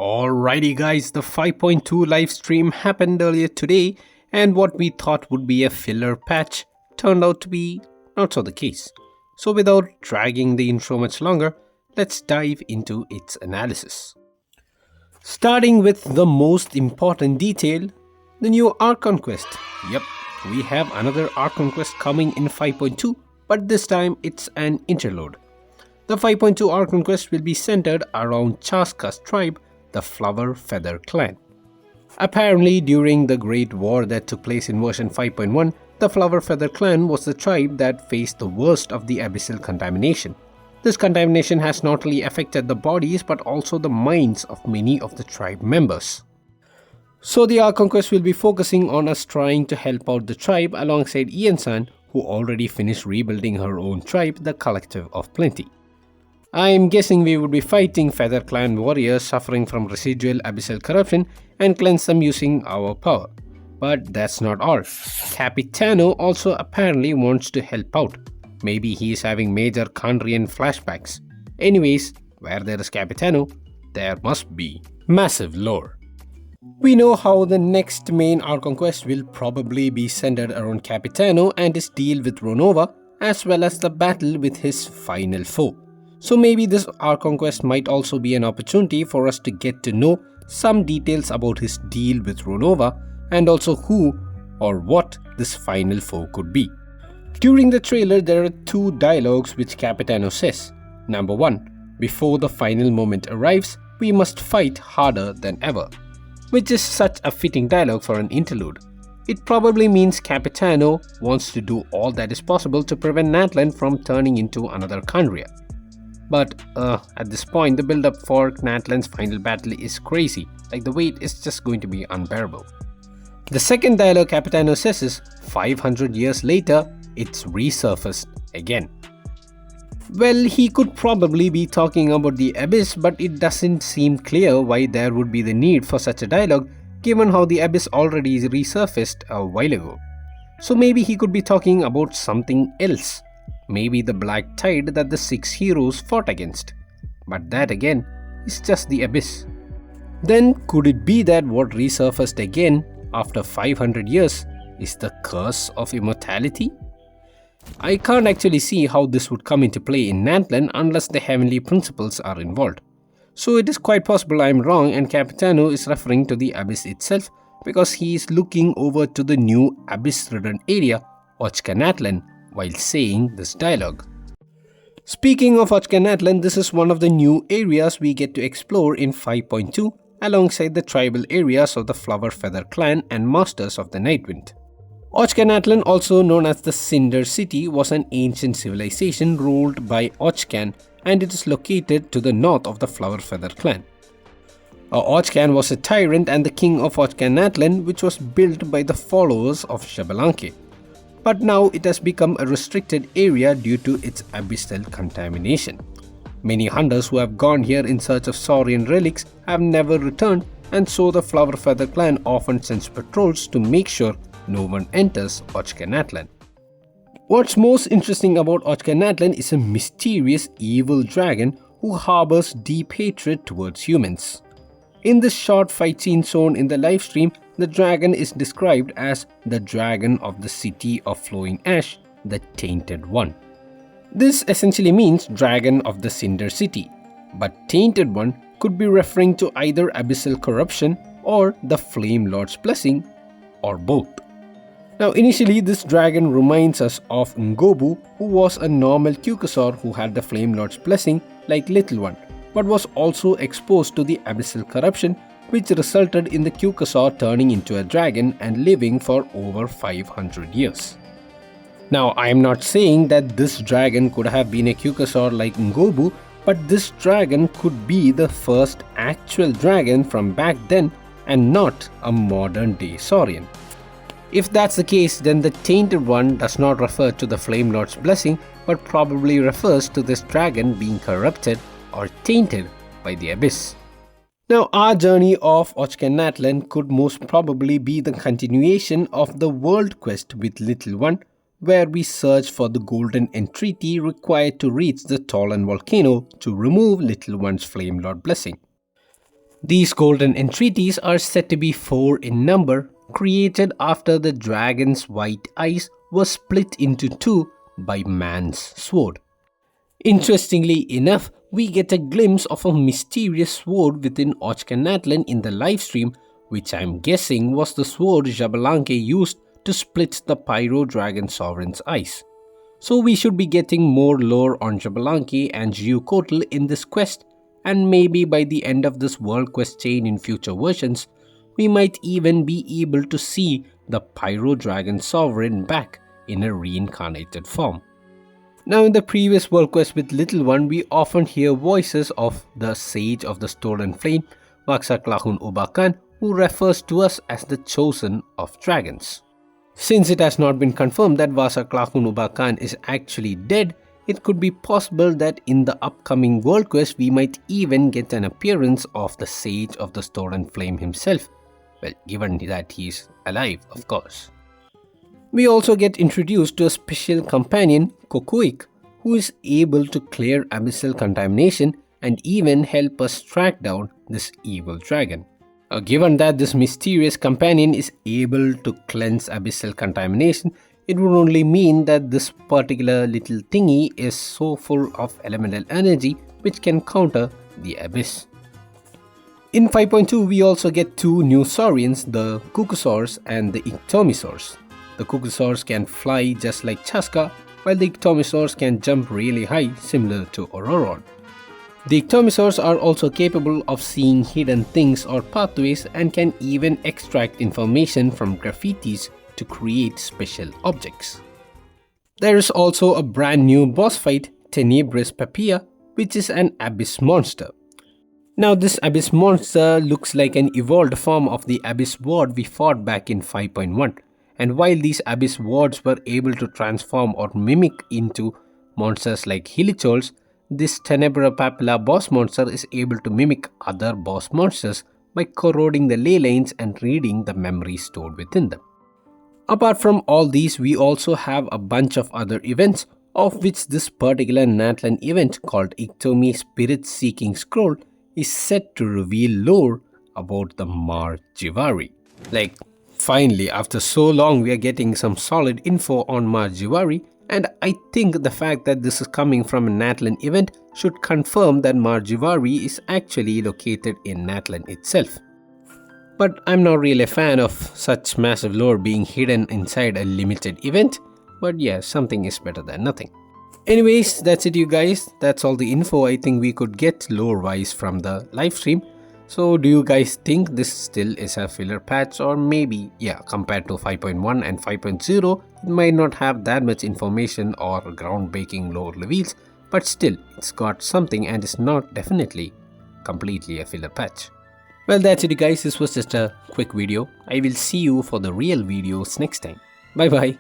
Alrighty guys, the 5.2 live stream happened earlier today, and what we thought would be a filler patch turned out to be not so the case. So without dragging the intro much longer, let's dive into its analysis. Starting with the most important detail, the new Archon quest. Yep, we have another Archon quest coming in 5.2, but this time it's an interlude. The 5.2 Archon quest will be centered around Chaska's tribe, the Flower Feather clan. Apparently, during the Great War that took place in version 5.1, the Flower Feather clan was the tribe that faced the worst of the abyssal contamination. This contamination has not only affected the bodies but also the minds of many of the tribe members. So the Archon quest will be focusing on us trying to help out the tribe alongside Ian-san, who already finished rebuilding her own tribe, the Collective of Plenty. I'm guessing we would be fighting Feather Clan warriors suffering from residual abyssal corruption and cleanse them using our power. But that's not all. Capitano also apparently wants to help out. Maybe he is having major Kandrian flashbacks. Anyways, where there is Capitano, there must be massive lore. We know how the next main Archon quest will probably be centered around Capitano and his deal with Ronova, as well as the battle with his final foe. So maybe this Archon quest might also be an opportunity for us to get to know some details about his deal with Ronova and also who or what this final foe could be. During the trailer, there are two dialogues which Capitano says. Number 1, before the final moment arrives, we must fight harder than ever. Which is such a fitting dialogue for an interlude. It probably means Capitano wants to do all that is possible to prevent Natlan from turning into another Kandria. But at this point, the build-up for Natlan's final battle is crazy, like the wait is just going to be unbearable. The second dialogue Capitano says is, 500 years later, it's resurfaced again. Well, he could probably be talking about the Abyss, but it doesn't seem clear why there would be the need for such a dialogue, given how the Abyss already resurfaced a while ago. So maybe he could be talking about something else. Maybe the black tide that the 6 heroes fought against. But that again is just the Abyss. Then could it be that what resurfaced again after 500 years is the curse of immortality? I can't actually see how this would come into play in Natlan unless the heavenly principles are involved. So it is quite possible I am wrong and Capitano is referring to the Abyss itself because he is looking over to the new Abyss-ridden area, Ochka Natlan, while saying this dialogue. Speaking of Ochka Natlan, this is one of the new areas we get to explore in 5.2 alongside the tribal areas of the Flower Feather clan and Masters of the Nightwind. Ochka Natlan, also known as the Cinder City, was an ancient civilization ruled by Ochkan, and it is located to the north of the Flower Feather clan. Ochkan was a tyrant and the king of Ochka Natlan, which was built by the followers of Xbalanque. But now it has become a restricted area due to its abyssal contamination. Many hunters who have gone here in search of Saurian relics have never returned, and so the Flower Feather clan often sends patrols to make sure no one enters Ochka Natlan. What's most interesting about Ochka Natlan is a mysterious evil dragon who harbors deep hatred towards humans. In this short fight scene shown in the livestream, the dragon is described as the dragon of the city of flowing ash, the Tainted One. This essentially means dragon of the Cinder City, but Tainted One could be referring to either abyssal corruption or the Flame Lord's blessing, or both. Now initially this dragon reminds us of Ngobu, who was a normal Kukasaur who had the Flame Lord's blessing like Little One, but was also exposed to the abyssal corruption, which resulted in the Kukasaur turning into a dragon and living for over 500 years. Now I am not saying that this dragon could have been a Kukasaur like Ngobu, but this dragon could be the first actual dragon from back then and not a modern day Saurian. If that's the case, then the Tainted One does not refer to the Flame Lord's blessing, but probably refers to this dragon being corrupted or tainted by the Abyss. Now our journey of Ochka Natlan could most probably be the continuation of the world quest with Little One, where we search for the golden entreaty required to reach the Tolan volcano to remove Little One's Flame Lord blessing. These golden entreaties are said to be 4 in number, created after the dragon's white eyes were split into 2 by man's sword. Interestingly enough, we get a glimpse of a mysterious sword within Ochkanatlan in the livestream, which I'm guessing was the sword Xbalanque used to split the Pyro Dragon Sovereign's eyes. So we should be getting more lore on Xbalanque and Geocoatl in this quest, and maybe by the end of this world quest chain in future versions, we might even be able to see the Pyro Dragon Sovereign back in a reincarnated form. Now in the previous world quest with Little One, we often hear voices of the Sage of the Stolen Flame, Vaxaklahun Ubakan, who refers to us as the Chosen of Dragons. Since it has not been confirmed that Vaxaklahun Ubakan is actually dead, it could be possible that in the upcoming world quest we might even get an appearance of the Sage of the Stolen Flame himself. Well, given that he is alive, of course. We also get introduced to a special companion, Kokuik, who is able to clear abyssal contamination and even help us track down this evil dragon. Given that this mysterious companion is able to cleanse abyssal contamination, it would only mean that this particular little thingy is so full of elemental energy which can counter the abyss. In 5.2, we also get 2 new saurians, the Cucusaurs and the Ictomisaurs. The Cucusaurs can fly just like Chaska, while the Ictomisaurs can jump really high, similar to Ororon. The Ictomisaurs are also capable of seeing hidden things or pathways and can even extract information from graffitis to create special objects. There is also a brand new boss fight, Tenebris Papilla, which is an abyss monster. Now this abyss monster looks like an evolved form of the abyss ward we fought back in 5.1. And while these abyss wards were able to transform or mimic into monsters like Hilichols, this Tenebra Papilla boss monster is able to mimic other boss monsters by corroding the ley lines and reading the memories stored within them. Apart from all these, we also have a bunch of other events, of which this particular Natlan event called Iktomi Spirit Seeking Scroll is set to reveal lore about the Mar Jivari. Finally, after so long, we are getting some solid info on Mar Jivari, and I think the fact that this is coming from a Natlan event should confirm that Mar Jivari is actually located in Natlan itself. But I'm not really a fan of such massive lore being hidden inside a limited event, but yeah, something is better than nothing. Anyways, that's it you guys, that's all the info I think we could get lore-wise from the livestream. So do you guys think this still is a filler patch, or maybe, yeah, compared to 5.1 and 5.0, it might not have that much information or groundbreaking lore reveals, but still, it's got something and is not definitely completely a filler patch. Well, that's it guys, this was just a quick video. I will see you for the real videos next time. Bye bye.